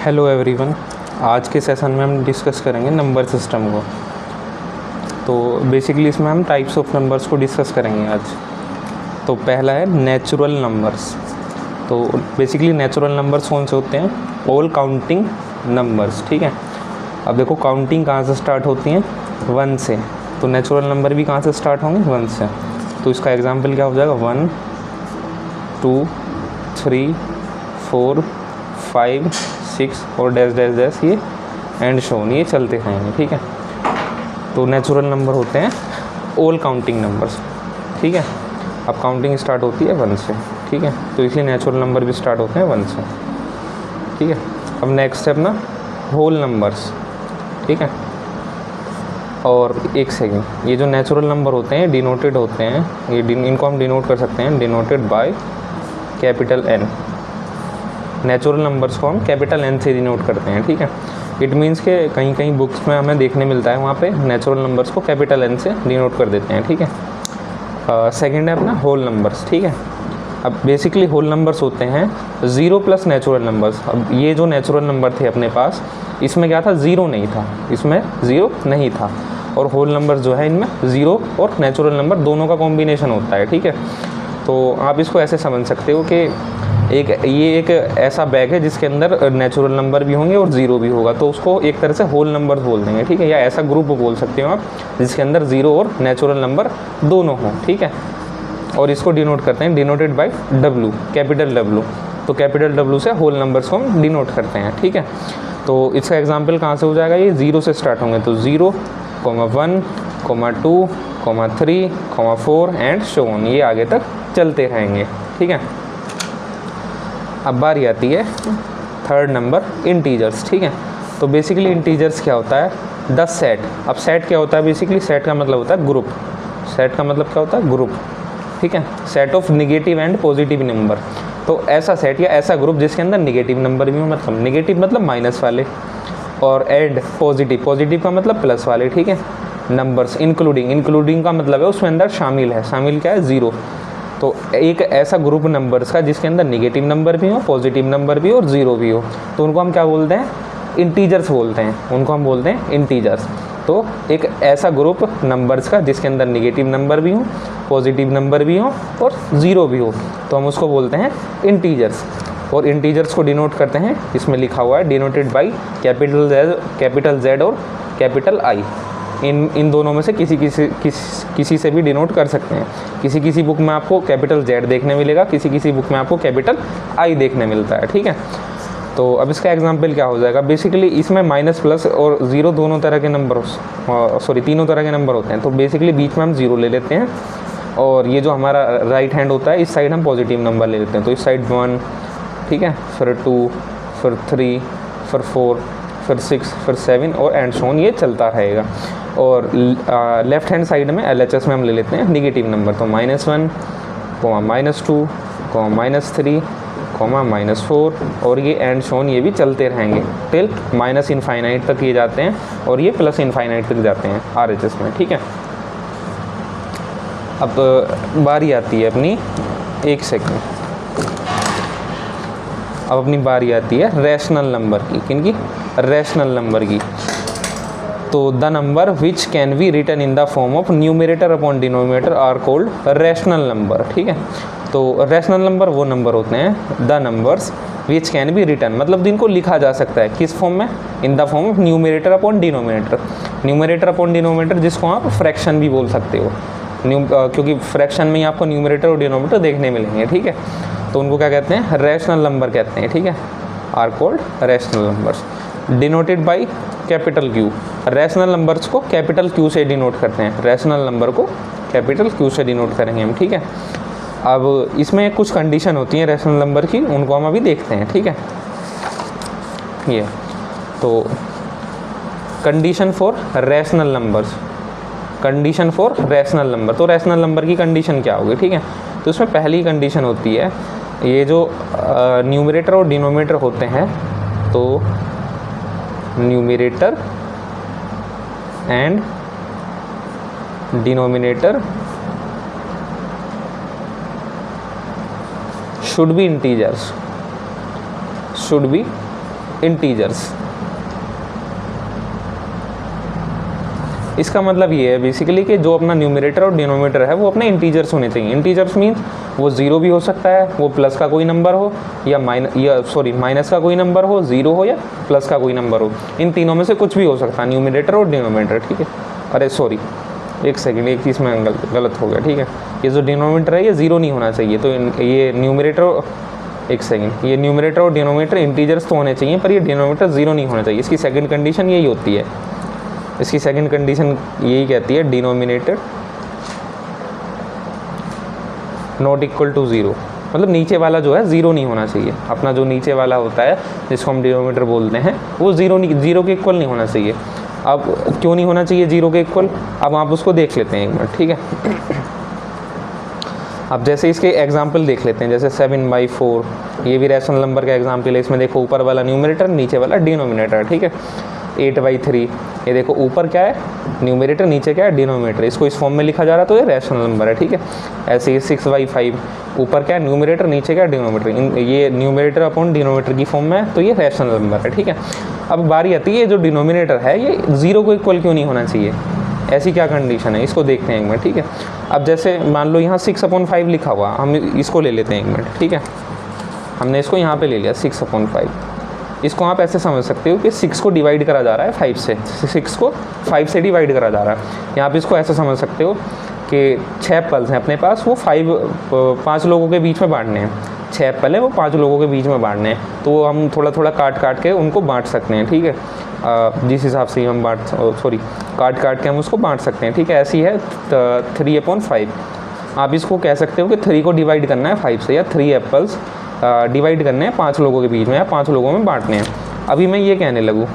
Hello everyone. आज के session में हम डिस्कस करेंगे नंबर सिस्टम को। तो बेसिकली इसमें हम टाइप्स ऑफ नंबर्स को डिस्कस करेंगे आज। तो पहला है नेचुरल नंबर्स। तो बेसिकली नेचुरल नंबर्स कौन से होते हैं? All counting numbers. ठीक है, अब देखो काउंटिंग कहाँ से स्टार्ट होती है? 1 से। तो नेचुरल नंबर भी कहाँ से स्टार्ट होंगे? 1 से। तो इसका एग्जाम्पल क्या हो जाएगा? 1 2 3 4 5 6 और डैश डैश डैश, ये एंड शोन, ये चलते रहेंगे। ठीक है, तो नेचुरल नंबर होते हैं ऑल काउंटिंग नंबर्स। ठीक है, अब काउंटिंग स्टार्ट होती है 1 से। ठीक है, तो इसलिए नेचुरल नंबर भी स्टार्ट होते हैं 1 से। ठीक है, अब नेक्स्ट स्टेप ना होल नंबर्स। ठीक है, और एक सेकेंड, ये जो नेचुरल नंबर होते हैं डिनोटेड होते हैं, ये इनको हम डिनोट कर सकते हैं denoted by capital N। Natural numbers को हम कैपिटल N से डिनोट करते हैं। ठीक है, इट मीन्स के कहीं कहीं बुक्स में हमें देखने मिलता है, वहाँ पे नेचुरल नंबर्स को कैपिटल N से डिनोट कर देते हैं। ठीक है, सेकंड है अपना होल नंबर्स। ठीक है, अब बेसिकली होल नंबर्स होते हैं 0 प्लस नेचुरल नंबर्स। अब ये जो नेचुरल नंबर थे अपने पास, इसमें क्या था? 0 नहीं था, इसमें 0 नहीं था। और होल नंबर्स जो है इनमें 0 और नेचुरल नंबर दोनों का कॉम्बिनेशन होता है। ठीक है, तो आप इसको ऐसे समझ सकते हो कि ये एक ऐसा बैग है जिसके अंदर नेचुरल नंबर भी होंगे और 0 भी होगा, तो उसको एक तरह से होल नंबर बोल देंगे। ठीक है, या ऐसा ग्रुप बोल सकते हो आप जिसके अंदर 0 और नेचुरल नंबर दोनों हों। ठीक है, और इसको डिनोट करते हैं denoted by W, capital W। तो कैपिटल W से होल नंबर्स को हम डिनोट करते हैं। ठीक है, तो इसका एग्जाम्पल कहाँ से हो जाएगा? ये 0 से स्टार्ट होंगे, तो 0, 1, 2, 3, 4 एंड सो ऑन, ये आगे तक चलते रहेंगे। ठीक है, अब बारी आती है थर्ड नंबर इंटीजर्स। ठीक है, तो बेसिकली इंटीजर्स क्या होता है? The set. अब सेट क्या होता है? बेसिकली सेट का मतलब होता है ग्रुप। सेट का मतलब क्या होता है? ग्रुप। ठीक है, set of negative and positive number. तो ऐसा सेट या ऐसा ग्रुप जिसके अंदर निगेटिव नंबर भी हो, मतलब निगेटिव मतलब माइनस वाले, और एंड पॉजिटिव, पॉजिटिव का मतलब प्लस वाले। ठीक है, नंबर्स इंक्लूडिंग, इंक्लूडिंग का मतलब है उसमें अंदर शामिल है। शामिल क्या है? 0। तो एक ऐसा ग्रुप नंबर्स का जिसके अंदर निगेटिव नंबर भी हो, पॉजिटिव नंबर भी हो और 0 भी हो, तो उनको हम क्या बोलते हैं? इंटीजर्स बोलते हैं। उनको हम बोलते हैं इंटीजर्स। तो एक ऐसा ग्रुप नंबर्स का जिसके अंदर निगेटिव नंबर भी हो, पॉजिटिव नंबर भी हो और 0 भी हो, तो हम उसको बोलते हैं इंटीजर्स। और इंटीजर्स को डिनोट करते हैं, इसमें लिखा हुआ है डिनोटेड बाई कैपिटल Z और कैपिटल I। इन दोनों में से किसी से भी डिनोट कर सकते हैं। किसी बुक में आपको कैपिटल Z देखने मिलेगा, किसी बुक में आपको कैपिटल I देखने मिलता है। ठीक है, तो अब इसका एग्जांपल क्या हो जाएगा? बेसिकली इसमें माइनस, प्लस और 0 दोनों तरह के नंबर, तीनों तरह के नंबर होते हैं। तो बेसिकली बीच में हम 0 ले लेते हैं, और ये जो हमारा राइट हैंड होता है, इस साइड हम पॉजिटिव नंबर ले लेते हैं। तो इस साइड 1, ठीक है, फिर 2, फिर 3, फिर 4, फिर 6, फिर 7 और एंड सो ऑन, ये चलता रहेगा। और लेफ्ट हैंड साइड में LHS में हम ले लेते हैं निगेटिव नंबर। तो -1, -2, -3, -4 और ये एंड सो ऑन, ये भी चलते रहेंगे टिल माइनस इनफाइनाइट तक ये जाते हैं, और ये प्लस इनफाइनाइट तक जाते हैं RHS में। ठीक है, अब बारी आती है अपनी, एक सेकंड, अब अपनी बारी आती है रैशनल नंबर की। किनकी? रैशनल नंबर की। तो the number which can be written in the form of numerator upon denominator are called rational number. ठीक है, तो रैशनल नंबर वो नंबर होते हैं, the numbers which can be written, मतलब जिनको लिखा जा सकता है किस फॉर्म में? In the form of numerator upon denominator. Numerator upon denominator जिसको आप फ्रैक्शन भी बोल सकते हो, क्योंकि फ्रैक्शन में ही आपको न्यूमरेटर और डिनोमिनेटर देखने मिलेंगे। ठीक है, तो उनको क्या कहते हैं? रैशनल नंबर कहते हैं। ठीक है, are called rational numbers denoted by capital Q। Rational numbers को कैपिटल Q से डिनोट करते हैं। रैशनल नंबर को कैपिटल Q से डिनोट करेंगे हम। ठीक है, अब इसमें कुछ कंडीशन होती हैं रैशनल नंबर की, उनको हम अभी देखते हैं। ठीक है, ये तो condition for rational numbers, condition for rational number. तो रैशनल नंबर की कंडीशन क्या होगी? ठीक है, तो इसमें पहली कंडीशन होती है, ये जो न्यूमरेटर और डिनोमिनेटर होते हैं, तो numerator and denominator should be integers, should be integers. इसका मतलब ये है बेसिकली कि जो अपना न्यूमरेटर और डिनोमिनेटर है वो अपने इंटीजर्स होने चाहिए। इंटीजर्स मीन्स वो ज़ीरो भी हो सकता है, वो प्लस का कोई नंबर हो, या माइनस का कोई नंबर हो, ज़ीरो हो या प्लस का कोई नंबर हो। इन तीनों में से कुछ भी हो सकता है, न्यूमरेटर और डिनोमिनेटर, ठीक है। अरे सॉरी, एक सेकेंड, एक चीज़ में गलत हो गया, ठीक है। ये जो डिनोमिनेटर है ये ज़ीरो नहीं होना चाहिए, तो ये न्यूमरेटर, एक सेकेंड, ये न्यूमरेटर और डिनोमिनेटर इंटीजर्स तो होने चाहिए, पर ये डिनोमिनेटर ज़ीरो नहीं होना चाहिए। इसकी सेकंड कंडीशन यही होती है, इसकी सेकंड कंडीशन यही कहती है denominator not equal to zero, मतलब नीचे वाला जो है ज़ीरो नहीं होना चाहिए। अपना जो नीचे वाला होता है जिसको हम डिनोमिनेटर बोलते हैं वो ज़ीरो के इक्वल नहीं होना चाहिए। अब क्यों नहीं होना चाहिए ज़ीरो के इक्वल, अब आप उसको देख लेते हैं एक मिनट, ठीक है। अब जैसे इसके एग्जाम्पल देख लेते हैं, जैसे 7/4, ये भी रैशनल नंबर का एग्जाम्पल है। इसमें देखो ऊपर वाला न्यूमरेटर, नीचे वाला डिनोमिनेटर, ठीक है। 8/3, ये देखो ऊपर क्या है न्यूमरेटर, नीचे क्या है डिनोमिनेटर, इसको इस फॉर्म में लिखा जा रहा है तो ये रैशनल नंबर है, ठीक है। ऐसे ही 6/5, ऊपर क्या है न्यूमरेटर, नीचे क्या है डिनोमिनेटर, ये न्यूमरेटर अपॉन डिनोमिनेटर की फॉर्म में है तो ये रैशनल नंबर है, ठीक है। अब बारी आती है जो डिनोमिनेटर है ये ज़ीरो को इक्वल क्यों नहीं होना चाहिए, ऐसी क्या कंडीशन है, इसको देखते हैं एक मिनट, ठीक है। अब जैसे मान लो यहाँ 6/5 लिखा हुआ, हम इसको ले लेते हैं एक मिनट, ठीक है। हमने इसको यहाँ पे ले लिया 6/5। इसको आप ऐसे समझ सकते हो कि 6 को डिवाइड करा जा रहा है 5 से, 6 को 5 से डिवाइड करा जा रहा है। यहाँ पे इसको ऐसे समझ सकते हो कि 6 एप्पल्स हैं अपने पास, वो 5 लोगों के बीच में बांटने हैं। 6 एप्पल है वो 5 लोगों के बीच में बांटने हैं, तो हम थोड़ा थोड़ा काट के उनको बांट सकते हैं, ठीक है। जिस हिसाब से हम काट के हम उसको बांट सकते हैं, ठीक है। ऐसी है 3/5। आप इसको कह सकते हो कि 3 को डिवाइड करना है 5 से, या 3 एप्पल्स डिवाइड करने हैं 5 लोगों के बीच में, या 5 लोगों में बांटने हैं। अभी मैं ये कहने लगूँ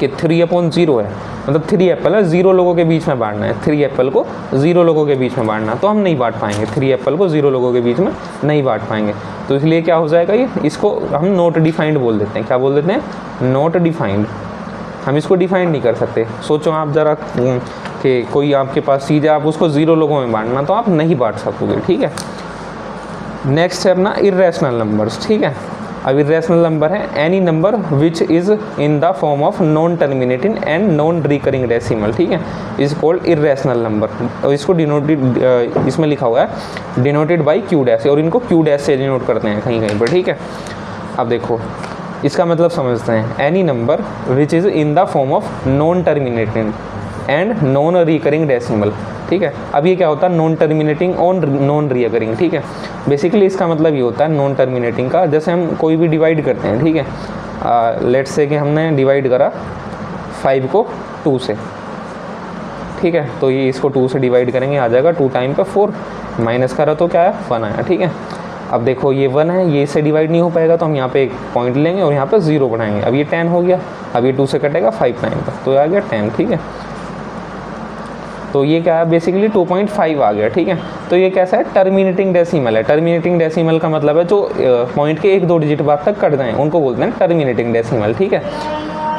कि 3/0 है, मतलब 3 एप्पल है 0 लोगों के बीच में बांटना है, 3 एप्पल को 0 लोगों के बीच में बांटना, तो हम नहीं बांट पाएंगे, 3 एप्पल को 0 लोगों के बीच में नहीं बांट पाएंगे। तो इसलिए क्या हो जाएगा, ये इसको हम नॉट डिफाइंड बोल देते हैं। क्या बोल देते हैं, नॉट डिफाइंड। हम इसको डिफाइंड नहीं कर सकते। सोचो आप ज़रा कि कोई आपके पास चीज़ है, आप उसको 0 लोगों में बांटना, तो आप नहीं बांट सकोगे, ठीक है। नेक्स्ट है अपना इर्रेशनल नंबर्स, ठीक है। अब इर्रेशनल नंबर है any number which is in the form of non terminating and non recurring decimal, ठीक है, इज कॉल्ड इर्रेशनल नंबर। और इसको डिनोटेड, इसमें लिखा हुआ है डिनोटेड बाई क्यू डैश, और इनको क्यू डैश से डिनोट करते हैं कहीं कहीं पर, ठीक है। अब देखो इसका मतलब समझते हैं, any number which is in the form of non terminating and non recurring decimal, ठीक है। अब ये क्या होता है, नॉन टर्मिनेटिंग और नॉन रिकरिंग, ठीक है। बेसिकली इसका मतलब ये होता है नॉन टर्मिनेटिंग का, जैसे हम कोई भी डिवाइड करते हैं, ठीक है। लेट्स से कि हमने डिवाइड करा 5 को 2 से, ठीक है, तो ये इसको 2 से डिवाइड करेंगे, आ जाएगा 2 टाइम पे 4, माइनस करा तो क्या है 1 आया, ठीक है। अब देखो ये 1 है, ये इससे डिवाइड नहीं हो पाएगा, तो हम यहाँ पे एक पॉइंट लेंगे और यहाँ पे 0 बढ़ाएंगे। अब ये 10 हो गया, अब ये 2 से कटेगा 5 टाइम पर, तो आ गया 10, ठीक है। तो ये क्या है, बेसिकली 2.5 आ गया, ठीक है। तो ये कैसा है, टर्मिनेटिंग डेसिमल है। टर्मिनेटिंग डेसिमल का मतलब है जो पॉइंट के 1-2 डिजिट बाद तक कट जाएँ, उनको बोलते हैं टर्मिनेटिंग डेसिमल, ठीक है,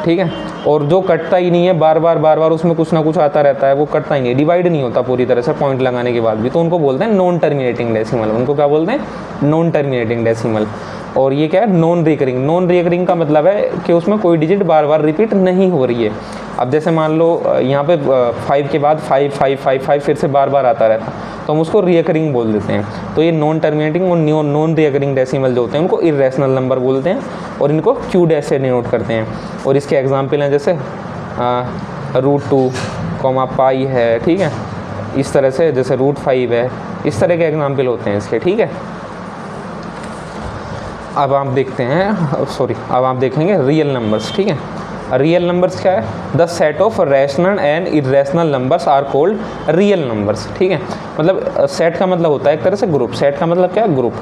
ठीक है। और जो कटता ही नहीं है, बार बार उसमें कुछ ना कुछ आता रहता है, वो कटता ही नहीं है, डिवाइड नहीं होता पूरी तरह से पॉइंट लगाने के बाद भी, तो उनको बोलते हैं नॉन टर्मिनेटिंग डेसिमल। उनको क्या बोलते हैं, नॉन टर्मिनेटिंग डेसिमल। और ये क्या है, नॉन रिकरिंग। नॉन रिकरिंग का मतलब है कि उसमें कोई डिजिट बार बार रिपीट नहीं हो रही है। अब जैसे मान लो यहाँ पे 5 के बाद 5 5 5 5 फिर से बार बार आता रहता, तो हम उसको रिकरिंग बोल देते हैं। तो ये नॉन टर्मिनेटिंग और नॉन रिकरिंग डेसिमल जो होते हैं उनको इर्रेशनल नंबर बोलते हैं, और इनको क्यू डैश से डिनोट करते हैं। और इसके एग्जाम्पल हैं जैसे √2, पाई है, ठीक है, इस तरह से, जैसे √5 है, इस तरह के एग्जाम्पल होते हैं इसके, ठीक है। अब आप देखते हैं, अब आप देखेंगे रियल नंबर्स, ठीक है। रियल नंबर्स क्या है, the set of rational and irrational numbers are called real numbers, ठीक है। मतलब सेट का मतलब होता है एक तरह से ग्रुप। सेट का मतलब क्या है, ग्रुप,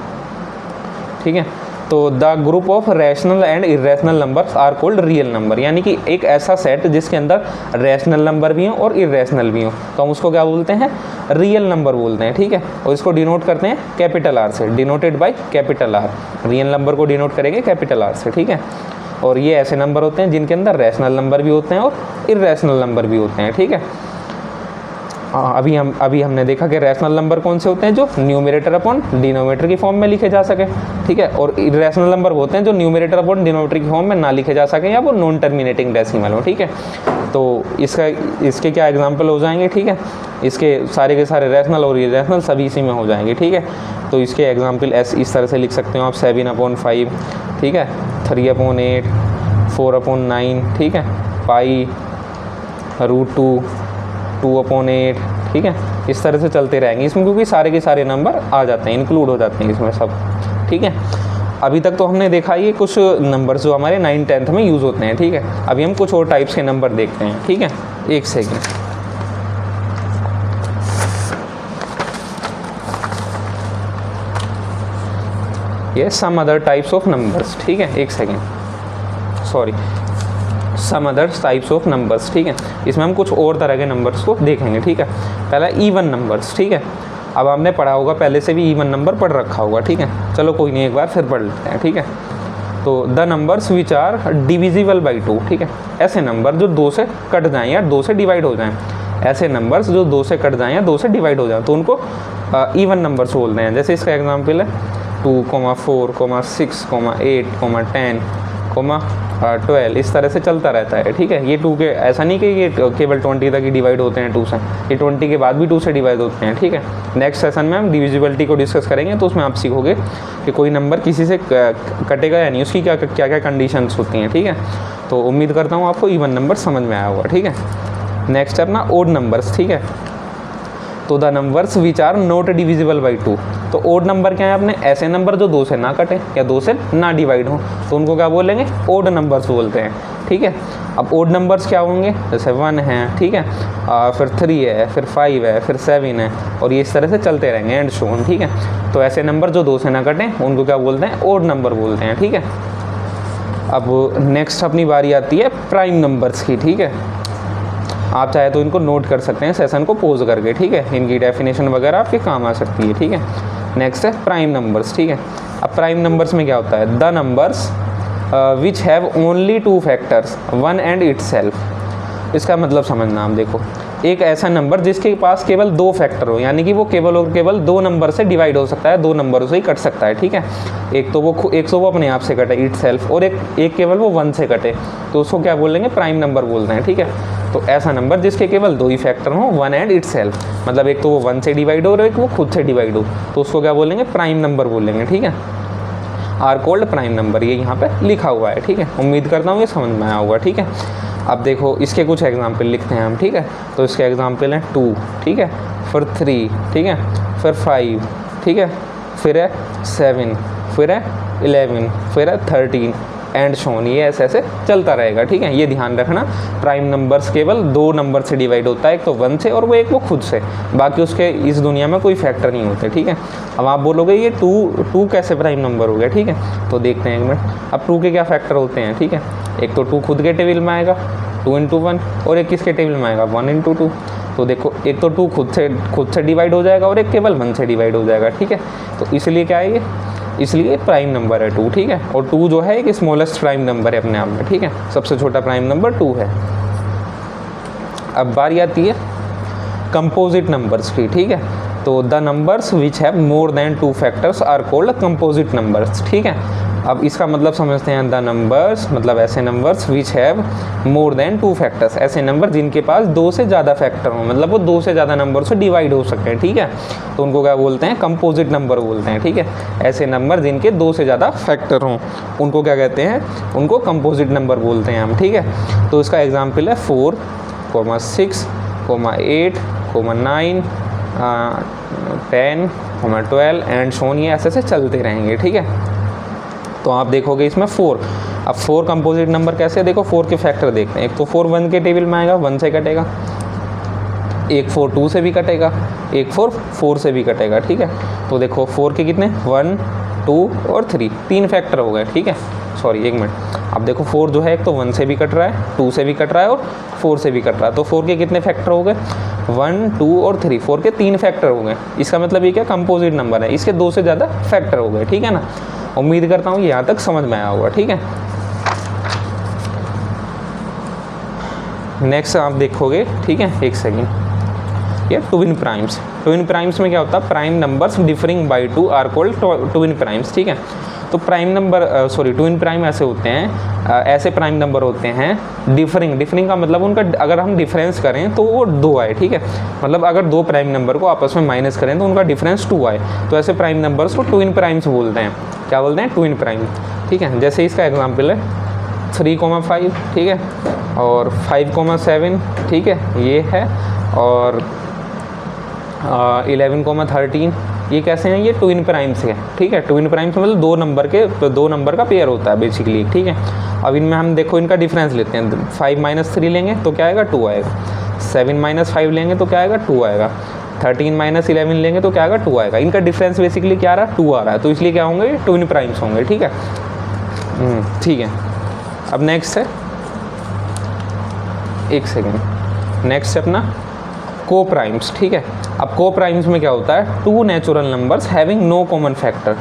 ठीक है। तो the group of rational and irrational numbers are called real number, यानी कि एक ऐसा सेट जिसके अंदर रैशनल नंबर भी हो और इर्रेशनल भी हो, तो हम उसको क्या बोलते हैं, रियल नंबर बोलते हैं, ठीक है। और इसको डिनोट करते हैं कैपिटल आर से, denoted by capital R. Real number को डिनोट करेंगे कैपिटल आर से, ठीक है। और ये ऐसे नंबर होते हैं जिनके अंदर रैशनल नंबर भी होते हैं और इर्रेशनल नंबर भी होते हैं, ठीक है। अभी हमने देखा कि रैशनल नंबर कौन से होते हैं, जो न्यूमरेटर अपॉन डिनोमिनेटर की फॉर्म में लिखे जा सके, ठीक है, और इरेशनल नंबर होते हैं जो न्यूमरेटर अपॉन डिनोमिनेटर की फॉर्म में ना लिखे जा सके, या वो नॉन टर्मिनेटिंग डेसिमल हो, ठीक है। तो इसके क्या एग्जाम्पल हो जाएंगे, ठीक है, इसके सारे के सारे रैशनल और इरेशनल सभी इसी में हो जाएंगे, ठीक है। तो इसके एग्जाम्पल इस तरह से लिख सकते हो आप, 7/5, ठीक है, 3/8, 4/9, ठीक है, पाई, √2, 2/8, ठीक है, इस तरह से चलते रहेंगे इसमें, क्योंकि सारे के सारे नंबर आ जाते हैं, इंक्लूड हो जाते हैं इसमें सब, ठीक है। अभी तक तो हमने देखा ये कुछ नंबर्स जो हमारे 9th 10th में यूज़ होते हैं, ठीक है। अभी हम कुछ और टाइप्स के नंबर देखते हैं, ठीक है, एक सेकेंड। ये some other types of numbers, ठीक है, एक second, sorry, some other types of numbers, ठीक है। इसमें हम कुछ और तरह के नंबर्स को देखेंगे, ठीक है। पहला इवन नंबर्स, ठीक है। अब आपने पढ़ा होगा, पहले से भी इवन नंबर पढ़ रखा होगा, ठीक है। चलो कोई नहीं, एक बार फिर पढ़ लेते हैं, ठीक है। तो the numbers which are divisible by 2, ठीक है, ऐसे नंबर जो 2 से कट जाएँ या 2 से डिवाइड हो जाएँ, ऐसे नंबर्स जो 2 से कट जाएँ या 2 से डिवाइड हो जाएँ, तो उनको इवन नंबर्स बोलते हैं। जैसे इसका एग्जाम्पल है 2, 4, 6, 8, 10, 12, इस तरह से चलता रहता है, ठीक है। ये 2 के, ऐसा नहीं कि ये केवल 20 तक ही डिवाइड होते हैं 2 से, ये 20 के बाद भी 2 से डिवाइड होते हैं, ठीक है। नेक्स्ट सेशन में हम डिविजिबिलिटी को डिस्कस करेंगे, तो उसमें आप सीखोगे कि कोई नंबर किसी से कटेगा या नहीं, उसकी क्या क्या कंडीशंस होती हैं, ठीक है। तो उम्मीद करता हूँ आपको इवन नंबर समझ में आया होगा, ठीक है। नेक्स्ट है अपना ओड नंबर्स, ठीक है। तो the numbers which are not divisible by 2, तो ओड नंबर क्या है अपने, ऐसे नंबर जो 2 से ना कटे या 2 से ना डिवाइड हो, तो उनको क्या बोलेंगे, ओड नंबर्स बोलते हैं, ठीक है। अब ओड नंबर्स क्या होंगे, जैसे 1 है, ठीक है, फिर 3 है, फिर 5 है, फिर 7 है, और ये इस तरह से चलते रहेंगे, एंड सो ऑन, ठीक है। तो ऐसे नंबर जो 2 से ना कटें उनको क्या बोलते हैं, ओड नंबर बोलते हैं, ठीक है। अब नेक्स्ट अपनी बारी आती है प्राइम नंबर्स की, ठीक है। आप चाहे तो इनको नोट कर सकते हैं सेशन को पॉज करके, ठीक है, इनकी डेफिनेशन वगैरह आपके काम आ सकती है, ठीक है। नेक्स्ट है प्राइम नंबर्स, ठीक है। अब प्राइम नंबर्स में क्या होता है, the numbers which have only 2 factors 1 and itself. इसका मतलब समझना, आप देखो, एक ऐसा नंबर जिसके पास केवल 2 फैक्टर हो, यानी कि वो केवल और केवल 2 नंबर से डिवाइड हो सकता है, 2 नंबरों से ही कट सकता है, ठीक है। एक तो वो अपने आप से कटे, इटसेल्फ, और एक केवल वो 1 से कटे, तो उसको क्या बोलेंगे, प्राइम नंबर बोलते हैं, ठीक है। तो ऐसा नंबर जिसके केवल 2 ही फैक्टर हो, 1 एंड इटसेल्फ, मतलब एक तो वो 1 से डिवाइड हो और एक वो खुद से डिवाइड हो, तो उसको क्या बोलेंगे, प्राइम नंबर बोलेंगे, ठीक है। आर कॉल्ड प्राइम नंबर, ये यहाँ पे लिखा हुआ है, ठीक है। उम्मीद करता हूँ ये समझ में आया होगा, ठीक है। अब देखो इसके कुछ एग्जाम्पल लिखते हैं हम, ठीक है। तो इसके एग्जाम्पल हैं 2, ठीक है, फिर 3, ठीक है, फिर 5, ठीक है, फिर है 7, फिर है 11, फिर है 13, एंड शोन, ये ऐसे ऐसे चलता रहेगा, ठीक है। ये ध्यान रखना, प्राइम नंबर्स केवल 2 नंबर से डिवाइड होता है, एक तो 1 से और वो एक वो खुद से, बाकी उसके इस दुनिया में कोई फैक्टर नहीं होते, ठीक है। अब आप बोलोगे ये 2 कैसे प्राइम नंबर हो गया, ठीक है, तो देखते हैं एक मिनट। अब 2 के क्या फैक्टर होते हैं, ठीक है, एक तो 2 खुद के टेबल में आएगा 2 × 1, और एक किसके टेबल में आएगा 1 × 2। तो देखो एक तो 2 खुद से डिवाइड हो जाएगा और एक केवल 1 से डिवाइड हो जाएगा, ठीक है। तो इसलिए क्या है ये, इसलिए प्राइम नंबर है 2, ठीक है। और 2 जो है एक स्मॉलेस्ट प्राइम नंबर है अपने आप में, ठीक है, सबसे छोटा प्राइम नंबर 2 है। अब बारी आती है कंपोजिट नंबर्स की, ठीक है। तो the numbers which have more than 2 factors are called composite numbers, ठीक है। अब इसका मतलब समझते हैं, द नंबर्स मतलब ऐसे numbers which have more than 2 factors, ऐसे नंबर जिनके पास 2 से ज़्यादा फैक्टर हों, मतलब वो 2 से ज़्यादा नंबर से डिवाइड हो सके, ठीक है। तो उनको क्या बोलते हैं, कंपोजिट नंबर बोलते हैं, ठीक है। ऐसे नंबर जिनके 2 से ज़्यादा फैक्टर हों उनको क्या कहते हैं, उनको कंपोजिट नंबर बोलते हैं हम, ठीक है। तो इसका एग्जाम्पल है 4, 6, 8, 9, 10, 12, एंड शोन, ये ऐसे से चलते रहेंगे, ठीक है। तो आप देखोगे इसमें 4, अब 4 कंपोजिट नंबर कैसे, देखो 4 के फैक्टर देखते हैं। एक तो 4 1 के टेबल में आएगा, 1 से कटेगा, एक 4 2 से भी कटेगा, एक 4 4 से भी कटेगा, ठीक है। तो देखो 4 के कितने, 1, 2 और 3 फैक्टर हो गए, ठीक है। सॉरी एक मिनट, अब देखो 4 जो है एक तो 1 से भी कट रहा है, 2 से भी कट रहा है और 4 से भी कट रहा है, तो 4 के कितने फैक्टर हो गए, 1, 2 और 3, 4 के 3 फैक्टर हो गए। इसका मतलब ये क्या, कंपोजिट नंबर है, इसके 2 से ज़्यादा फैक्टर हो गए, ठीक है ना। उम्मीद करता हूँ यहाँ तक समझ में आया होगा, ठीक है। नेक्स्ट आप देखोगे, ठीक है, एक सेकेंड। ये ट्विन प्राइम्स। ट्विन प्राइम्स में क्या होता है, prime numbers differing by 2 are called twin primes, ठीक है। तो प्राइम नंबर ट्विन प्राइम ऐसे होते हैं, ऐसे प्राइम नंबर होते हैं डिफरिंग का मतलब उनका अगर हम डिफरेंस करें तो वो 2 आए, ठीक है। मतलब अगर 2 प्राइम नंबर को आपस में माइनस करें तो उनका डिफरेंस 2 आए, तो ऐसे प्राइम नंबर्स को ट्विन प्राइम्स बोलते हैं। क्या बोलते हैं, ट्विन प्राइम, ठीक है। जैसे इसका एग्जाम्पल है 3,5, ठीक है, और 5,7, ठीक है, ये है, और 11,13, ये कैसे हैं, ये ट्विन प्राइम्स है, ठीक है। ट्विन प्राइम्स मतलब 2 नंबर का पेयर होता है बेसिकली, ठीक है। अब इनमें हम देखो इनका डिफरेंस लेते हैं, 5 - 3 लेंगे तो क्या आएगा, 2 आएगा। 7 - 5 लेंगे तो क्या आएगा, 2 आएगा। 13 - 11 लेंगे तो क्या आएगा, 2 आएगा। इनका डिफरेंस बेसिकली क्या आ रहा है, 2 आ रहा है, तो इसलिए क्या होंगे, ट्विन प्राइम्स होंगे, ठीक है। ठीक है, अब नेक्स्ट है, एक सेकेंड, नेक्स्ट है अपना को प्राइम्स, ठीक है। अब को प्राइम्स में क्या होता है, 2 natural numbers having no common factor.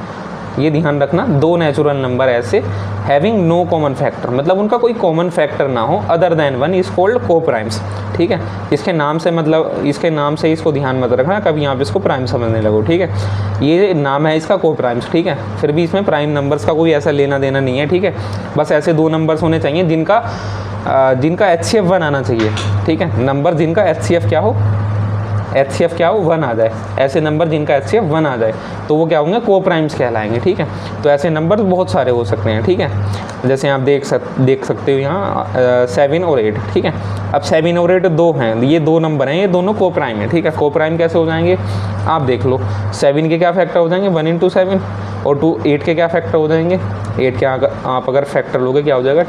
ये ध्यान रखना, 2 नेचुरल नंबर ऐसे हैविंग नो कॉमन फैक्टर, मतलब उनका कोई कॉमन फैक्टर ना हो other than 1 is called coprimes, ठीक है। इसके नाम से मतलब इसके नाम से इसको ध्यान मत रखना, कभी आप इसको प्राइम समझने लगो, ठीक है। ये नाम है इसका को प्राइम्स, ठीक है। फिर भी इसमें प्राइम नंबर्स का कोई ऐसा लेना देना नहीं है, ठीक है। बस ऐसे 2 नंबर्स होने चाहिए जिनका HCF 1 आना चाहिए, ठीक है। नंबर जिनका HCF क्या हो, 1 आ जाए, ऐसे नंबर जिनका HCF 1 आ जाए तो वो क्या होंगे, को प्राइम्स कहलाएंगे, ठीक है। तो ऐसे नंबर बहुत सारे हो सकते हैं, ठीक है। जैसे आप देख सकते हो यहाँ 7 और 8, ठीक है। अब 7 और 8 2 हैं, ये 2 नंबर हैं, ये दोनों को प्राइम है, ठीक है। को प्राइम कैसे हो जाएंगे, आप देख लो, 7 के क्या फैक्टर हो जाएंगे, 1 × 7, और 8 के क्या फैक्टर हो जाएंगे, 8 के आप अगर फैक्टर लोगे क्या हो जाएगा,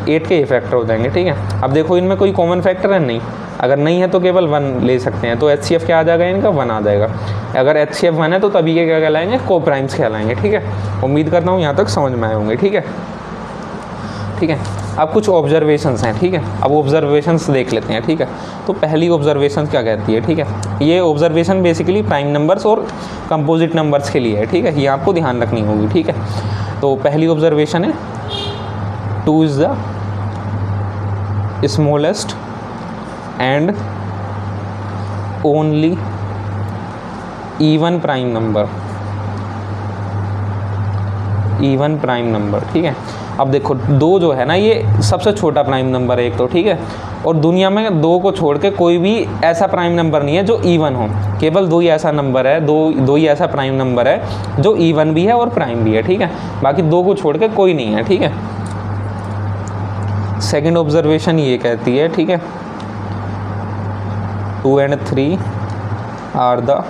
8 के ये फैक्टर हो जाएंगे, ठीक है। अब देखो इनमें कोई कॉमन फैक्टर है नहीं, अगर नहीं है तो केवल 1 ले सकते हैं, तो HCF क्या आ जाएगा, इनका 1 आ जाएगा। अगर HCF 1 है तो तभी ये क्या कहलाएंगे, को प्राइम्स कहलाएंगे, ठीक है। उम्मीद करता हूँ यहाँ तक समझ में आए होंगे, ठीक है। ठीक है, अब कुछ ऑब्जर्वेशंस हैं, ठीक है। अब ऑब्जर्वेशंस देख लेते हैं, ठीक है। तो पहली ऑब्जर्वेशन क्या कहती है, ठीक है। ये ऑब्जर्वेशन बेसिकली प्राइम नंबर्स और कंपोजिट नंबर्स के लिए है, ठीक है। ये आपको ध्यान रखनी होगी, ठीक है। तो पहली ऑब्जर्वेशन है 2 is the smallest and only even prime number, ठीक है। अब देखो 2 जो है ना, ये सबसे छोटा प्राइम नंबर है एक तो, ठीक है। और दुनिया में 2 को छोड़ के कोई भी ऐसा प्राइम नंबर नहीं है जो इवन हो, केवल 2 ही ऐसा नंबर है, दो ही ऐसा प्राइम नंबर है जो इवन भी है और प्राइम भी है, ठीक है। बाकी 2 को छोड़ के कोई नहीं है, ठीक है। सेकंड ऑब्जर्वेशन ये कहती है, ठीक है, 2 and 3 are the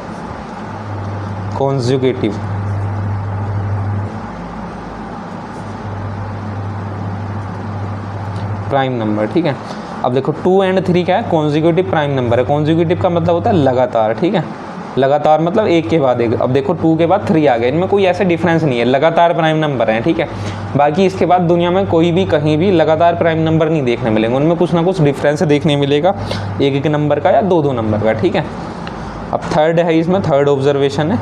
conjugative prime number, ठीक है। अब देखो 2 and 3 क्या है, कॉन्जुगेटिव प्राइम नंबर है। कॉन्जुगेटिव का मतलब होता है लगातार, ठीक है। लगातार मतलब एक के बाद एक। अब देखो 2 के बाद 3 आ गए, इनमें कोई ऐसे डिफरेंस नहीं है, लगातार प्राइम नंबर हैं, ठीक है। बाकी इसके बाद दुनिया में कोई भी कहीं भी लगातार प्राइम नंबर नहीं देखने मिलेंगे, उनमें कुछ ना कुछ डिफरेंस देखने मिलेगा, एक नंबर का या 2 नंबर का, ठीक है। अब थर्ड है, इसमें थर्ड ऑब्जर्वेशन है।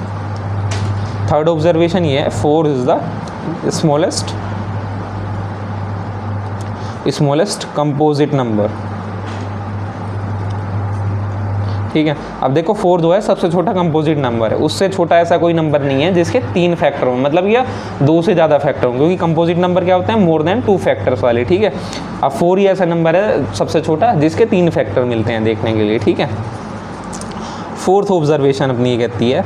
थर्ड ऑब्जर्वेशन ये है 4 is the smallest composite number, ठीक है। अब देखो 4 जो है सबसे छोटा कंपोजिट नंबर है, उससे छोटा ऐसा कोई नंबर नहीं है जिसके 3 फैक्टर हों, मतलब या 2 से ज़्यादा फैक्टर हों, क्योंकि कंपोजिट नंबर क्या होते हैं, मोर देन 2 फैक्टर्स वाले, ठीक है। अब 4 ही ऐसा नंबर है सबसे छोटा जिसके 3 फैक्टर मिलते हैं देखने के लिए, ठीक है। फोर्थ ऑब्जर्वेशन अपनी ये कहती है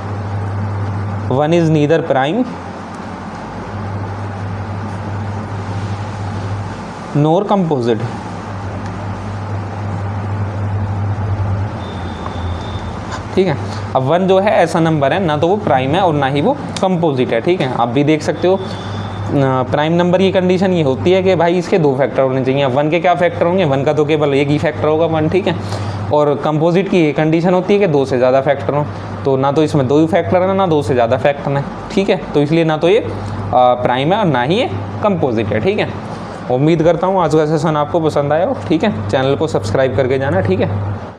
1 is neither prime NOR composite, ठीक है। अब 1 जो है ऐसा नंबर है, ना तो वो प्राइम है और ना ही वो कंपोजिट है, ठीक है। आप भी देख सकते हो प्राइम नंबर की कंडीशन ये होती है कि भाई इसके 2 फैक्टर होने चाहिए। 1 के क्या फैक्टर होंगे, 1 का तो केवल एक ही फैक्टर होगा 1, ठीक है। और कंपोजिट की ये कंडीशन होती है कि 2 से ज़्यादा फैक्टर हों, तो ना तो इसमें 2 ही फैक्टर है ना 2 से ज़्यादा फैक्टर है, ठीक है। तो इसलिए ना तो ये प्राइम है और ना ही ये कंपोजिट है, ठीक है। उम्मीद करता हूँ आज का सेशन आपको पसंद आया हो, ठीक है। चैनल को सब्सक्राइब करके जाना, ठीक है।